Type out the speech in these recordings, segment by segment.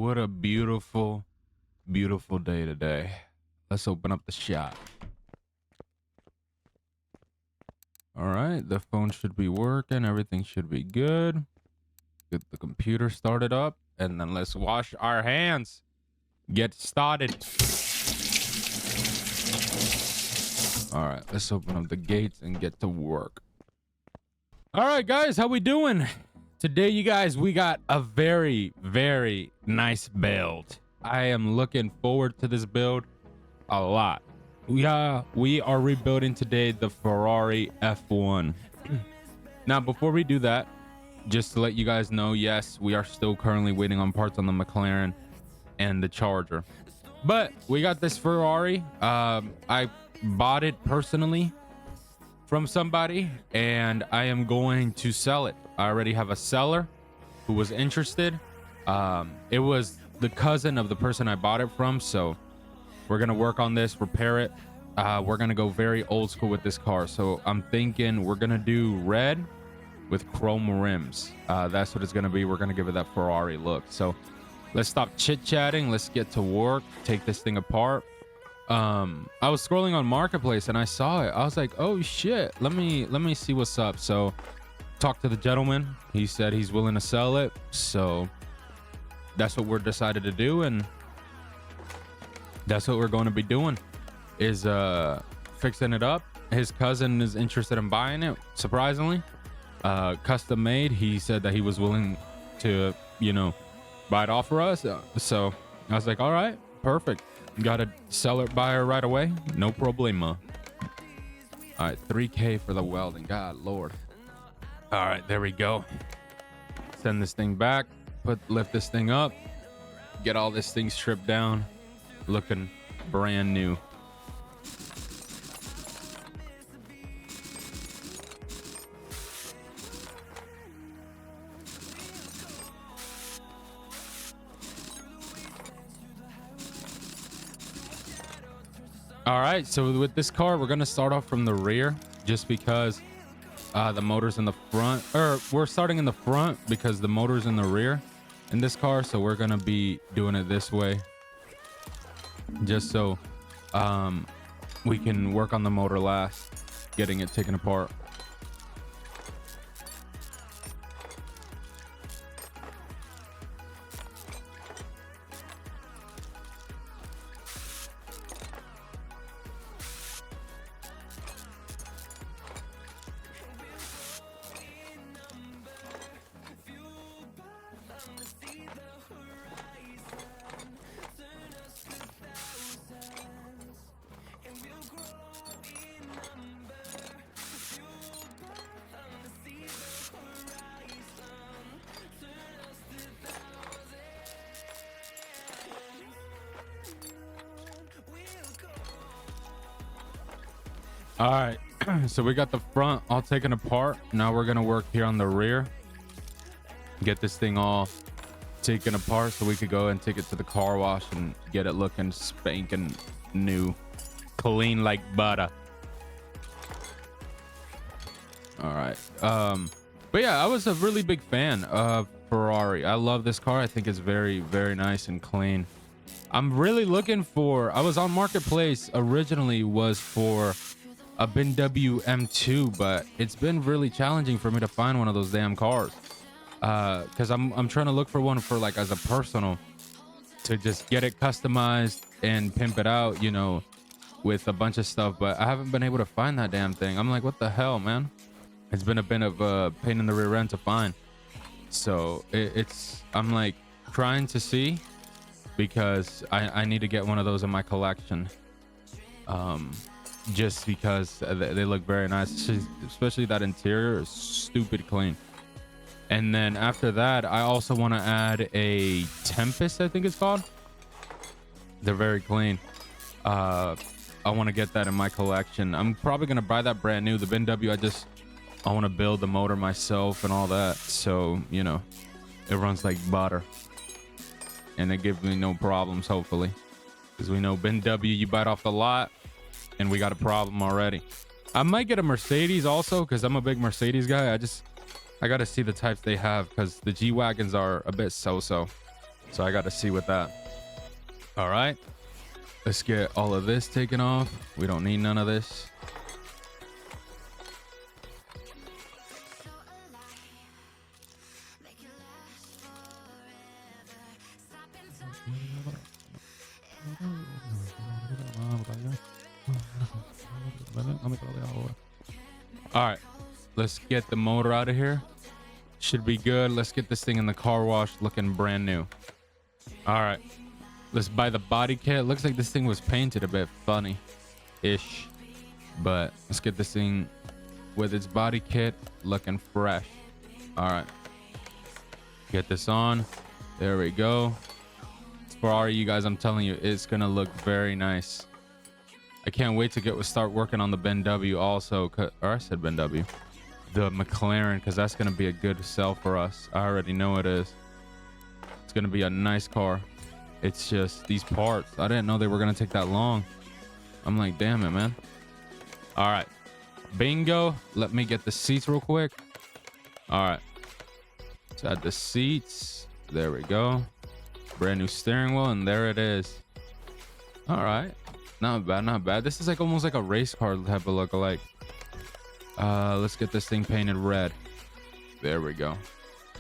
What a beautiful, beautiful day today. Let's open up the shop. All right, the phone should be working. Everything should be good. Get the computer started up, and then let's wash our hands. Get started. All right, let's open up the gates and get to work. All right, guys, how we doing? Today, you guys, we got a very, very nice build. I am looking forward to this build a lot. We are rebuilding today the Ferrari F1. Now, before we do that, just to let you guys know, yes, we are still currently waiting on parts on the McLaren and the Charger. But we got this Ferrari. I bought it personally from somebody, and I am going to sell it. I already have a seller who was interested. It was the cousin of the person I bought it from, so we're gonna work on this, repair it. We're gonna go very old school with this car, so I'm thinking we're gonna do red with chrome rims. That's what it's gonna be. We're gonna give it that Ferrari look. So let's stop chit-chatting. Let's get to work, take this thing apart. I was scrolling on Marketplace and I saw it. I was like, oh shit, let me see what's up. So talked to the gentleman. He said he's willing to sell it, so that's what we're decided to do, and that's what we're going to be doing, is fixing it up. His cousin is interested in buying it, surprisingly. Custom made. He said that he was willing to, buy it off for us. So I was like, all right, perfect. Got a seller buyer right away. No problema. All right, 3K for the welding. God Lord. All right, there we go. Send this thing back. Lift this thing up. Get all this thing stripped down. Looking brand new. All right, so with this car, we're gonna start off from the rear, just because the motor's in the front, or we're starting in the front because the motor's in the rear in this car. So we're gonna be doing it this way, just so we can work on the motor last, getting it taken apart. All right, so we got the front all taken apart. Now we're gonna work here on the rear, get this thing all taken apart so we could go and take it to the car wash and get it looking spanking new, clean like butter. All right, but yeah, I was a really big fan of Ferrari. I love this car. I think it's very, very nice and clean. I'm really looking for, I was on Marketplace originally, was for a BMW M2, but it's been really challenging for me to find one of those damn cars, because I'm trying to look for one for, like, as a personal, to just get it customized and pimp it out, with a bunch of stuff, but I haven't been able to find that damn thing. I'm like, what the hell, man? It's been a bit of a pain in the rear end to find. So I'm like trying to see, because I need to get one of those in my collection, just because they look very nice, especially that interior is stupid clean. And then after that, I also want to add a Tempest, I think it's called. They're very clean. I want to get that in my collection. I'm probably gonna buy that brand new. The BMW, I want to build the motor myself and all that, so it runs like butter, and it gives me no problems, hopefully, because we know BMW, you bite off the lot and we got a problem already. I might get a Mercedes also, because I'm a big Mercedes guy. I got to see the types they have, because the G-Wagons are a bit so-so. So I got to see with that. All right. Let's get all of this taken off. We don't need none of this. All right, let's get the motor out of here. Should be good. Let's get this thing in the car wash looking brand new. All right, let's buy the body kit. Looks like this thing was painted a bit funny ish, but let's get this thing with its body kit looking fresh. All right, get this on. There we go. Ferrari, you guys, I'm telling you, it's gonna look very nice. I can't wait to start working on the BMW also, or I said BMW, the McLaren, because that's gonna be a good sell for us. I already know it is. It's gonna be a nice car. It's just these parts, I didn't know they were gonna take that long. I'm like, damn it, man. All right, bingo. Let me get the seats real quick. All right, let's add the seats. There we go. Brand new steering wheel, and there it is. All right, not bad, not bad. This is like almost like a race car type of look-alike. Let's get this thing painted red. There we go,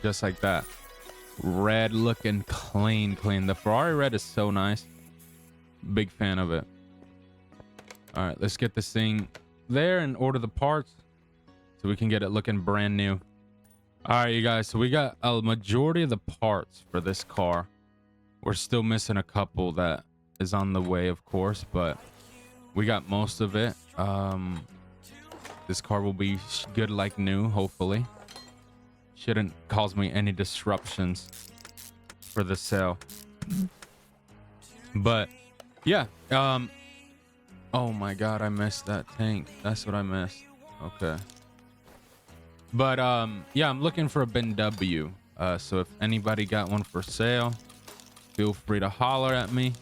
just like that. Red looking clean. The Ferrari red is so nice. Big fan of it. All right, let's get this thing there and order the parts so we can get it looking brand new. All right, you guys, so we got a majority of the parts for this car. We're still missing a couple that is on the way, of course, but we got most of it. This car will be good like new, hopefully. Shouldn't cause me any disruptions for the sale. But yeah, oh my god, I missed that tank. That's what I missed. Okay. But yeah, I'm looking for a BMW. So if anybody got one for sale, feel free to holler at me.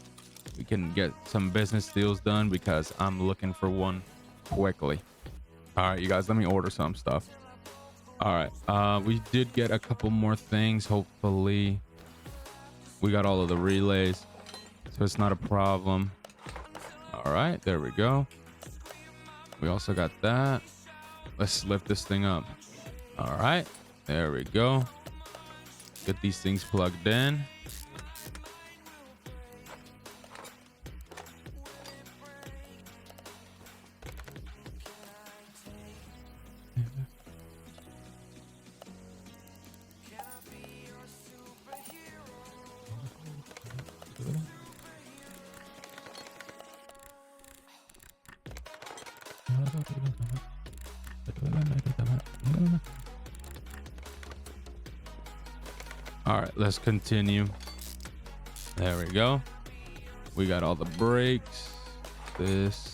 We can get some business deals done because I'm looking for one quickly. All right, you guys, let me order some stuff. All right, we did get a couple more things. Hopefully we got all of the relays, so it's not a problem. All right, there we go. We also got that. Let's lift this thing up. All right, there we go. Get these things plugged in. All right, let's continue. There we go. We got all the brakes. This.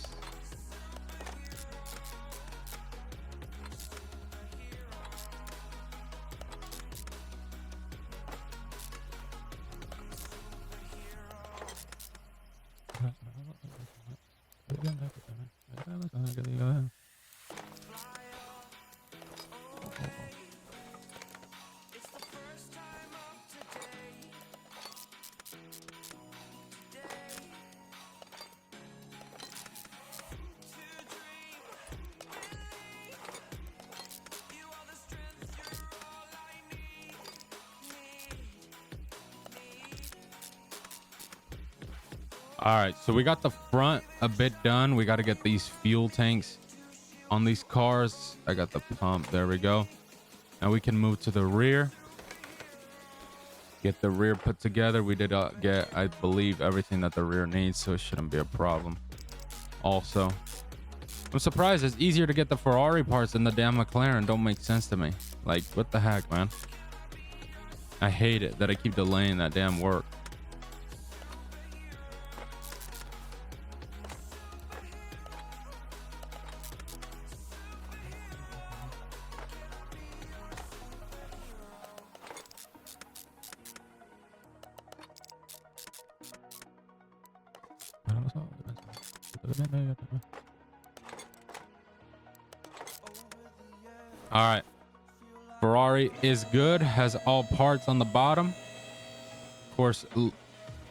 All right, so we got the front a bit done. We got to get these fuel tanks on these cars. I got the pump. There we go. Now we can move to the rear. Get the rear put together. We did get, I believe, everything that the rear needs, so it shouldn't be a problem. Also, I'm surprised it's easier to get the Ferrari parts than the damn McLaren. Don't make sense to me. Like, what the heck, man? I hate it that I keep delaying that damn work. All right, Ferrari is good, has all parts on the bottom. Of course,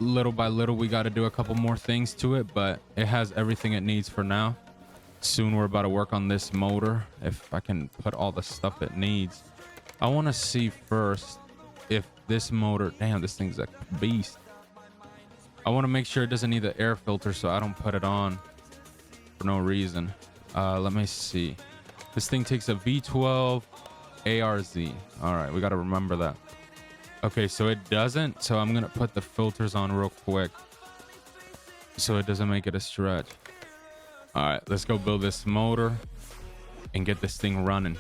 little by little, we got to do a couple more things to it, but it has everything it needs for now. Soon we're about to work on this motor. If I can put all the stuff it needs. I want to see first if this motor, damn, this thing's a beast. I want to make sure it doesn't need the air filter, so I don't put it on for no reason. Let me see. This thing takes a V12 ARZ. All right, we got to remember that. Okay, so it doesn't. So I'm going to put the filters on real quick so it doesn't make it a stretch. All right, let's go build this motor and get this thing running.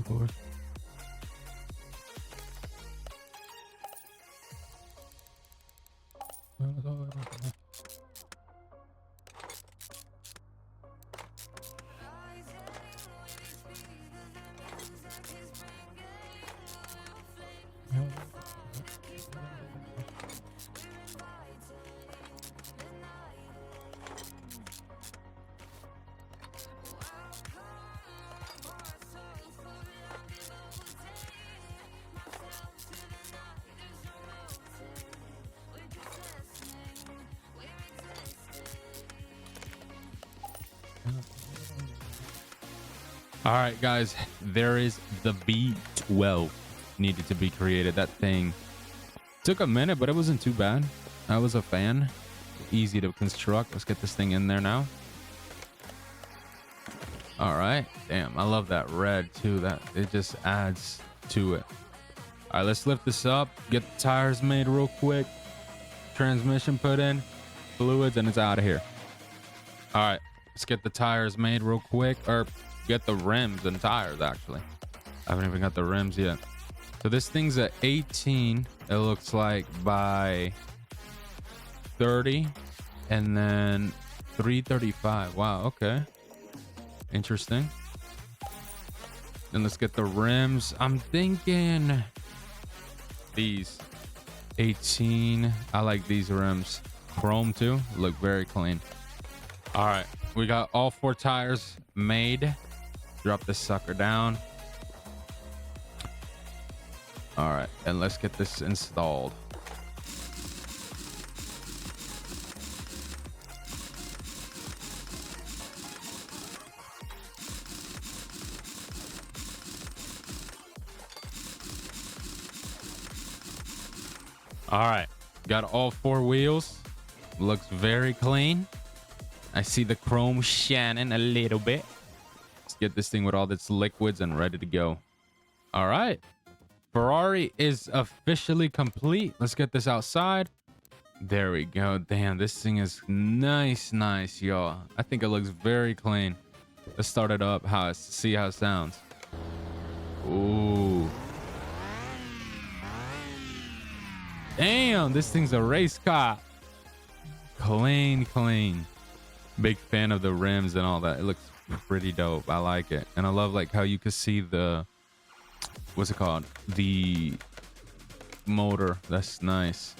Lord. All right, guys, there is the V12 needed to be created. That thing took a minute, but it wasn't too bad. I was a fan. Easy to construct. Let's get this thing in there now. All right. Damn, I love that red too. That it just adds to it. All right, let's lift this up. Get the tires made real quick. Transmission put in. Fluids, and it's out of here. All right, let's get the tires made real quick, or get the rims and tires. Actually, I haven't even got the rims yet. So this thing's at 18, it looks like, by 30, and then 335. Wow, okay. Interesting. Then let's get the rims. I'm thinking these 18. I like these rims. Chrome too. Look very clean. All right, we got all 4 tires made. Drop this sucker down. All right, and let's get this installed. All right, got all 4 wheels. Looks very clean. I see the chrome shining a little bit. Let's get this thing with all its liquids and ready to go. All right. Ferrari is officially complete. Let's get this outside. There we go. Damn, this thing is nice, y'all. I think it looks very clean. Let's start it up. See how it sounds. Ooh. Damn, this thing's a race car. Clean. Big fan of the rims and all that. It looks pretty dope. I like it. And I love like how you can see the, what's it called, the motor. That's nice.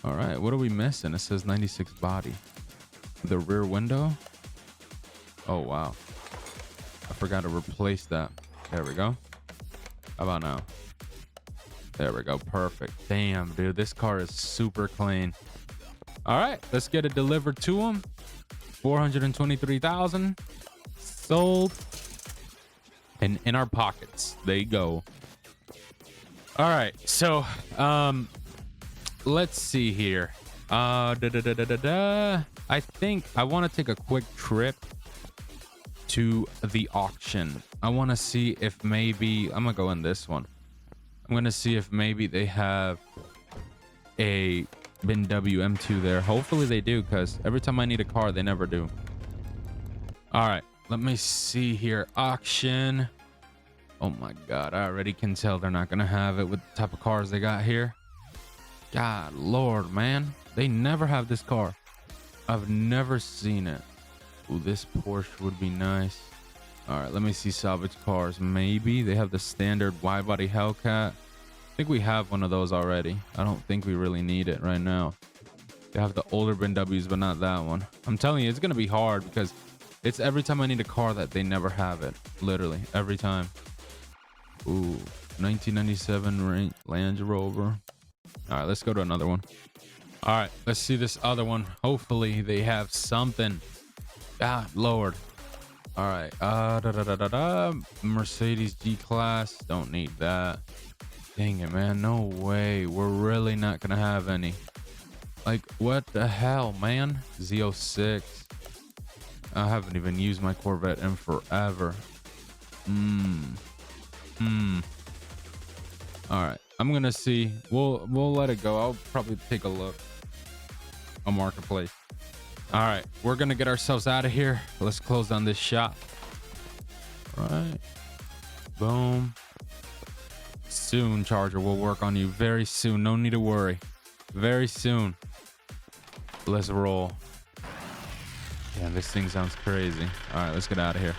All right, what are we missing? It says 96 body. The rear window. Oh wow, I forgot to replace that. There we go. How about now? There we go. Perfect. Damn, dude, this car is super clean. All right, let's get it delivered to him. 423,000 sold. And in our pockets they go. All right, so let's see here. I think I want to take a quick trip to the auction. I want to see if maybe I'm gonna go in this one. I'm gonna see if maybe they have a BMW M2 there. Hopefully they do, because every time I need a car they never do. All right, let me see here. Auction. Oh my god, I already can tell they're not gonna have it with the type of cars they got here. God lord, man, they never have this car. I've never seen it. Ooh, this Porsche would be nice. All right, let me see salvage cars. Maybe they have the standard wide body Hellcat. I think we have one of those already. I don't think we really need it right now. They have the older BMWs, but not that one. I'm telling you, it's gonna be hard because it's every time I need a car that they never have it. Literally every time. Ooh, 1997 Land Rover. All right, let's go to another one. All right, let's see this other one. Hopefully they have something. God lord. All right, Mercedes G-Class. Don't need that. Dang it, man. No way. We're really not gonna have any. Like, what the hell, man? Z06. I haven't even used my Corvette in forever. All right, I'm gonna see. We'll let it go. I'll probably take a look on Marketplace. All right, we're gonna get ourselves out of here. Let's close down this shop. All right, boom. Soon, Charger, we'll work on you very soon. No need to worry. Very soon. Let's roll. Yeah, this thing sounds crazy. All right, let's get out of here.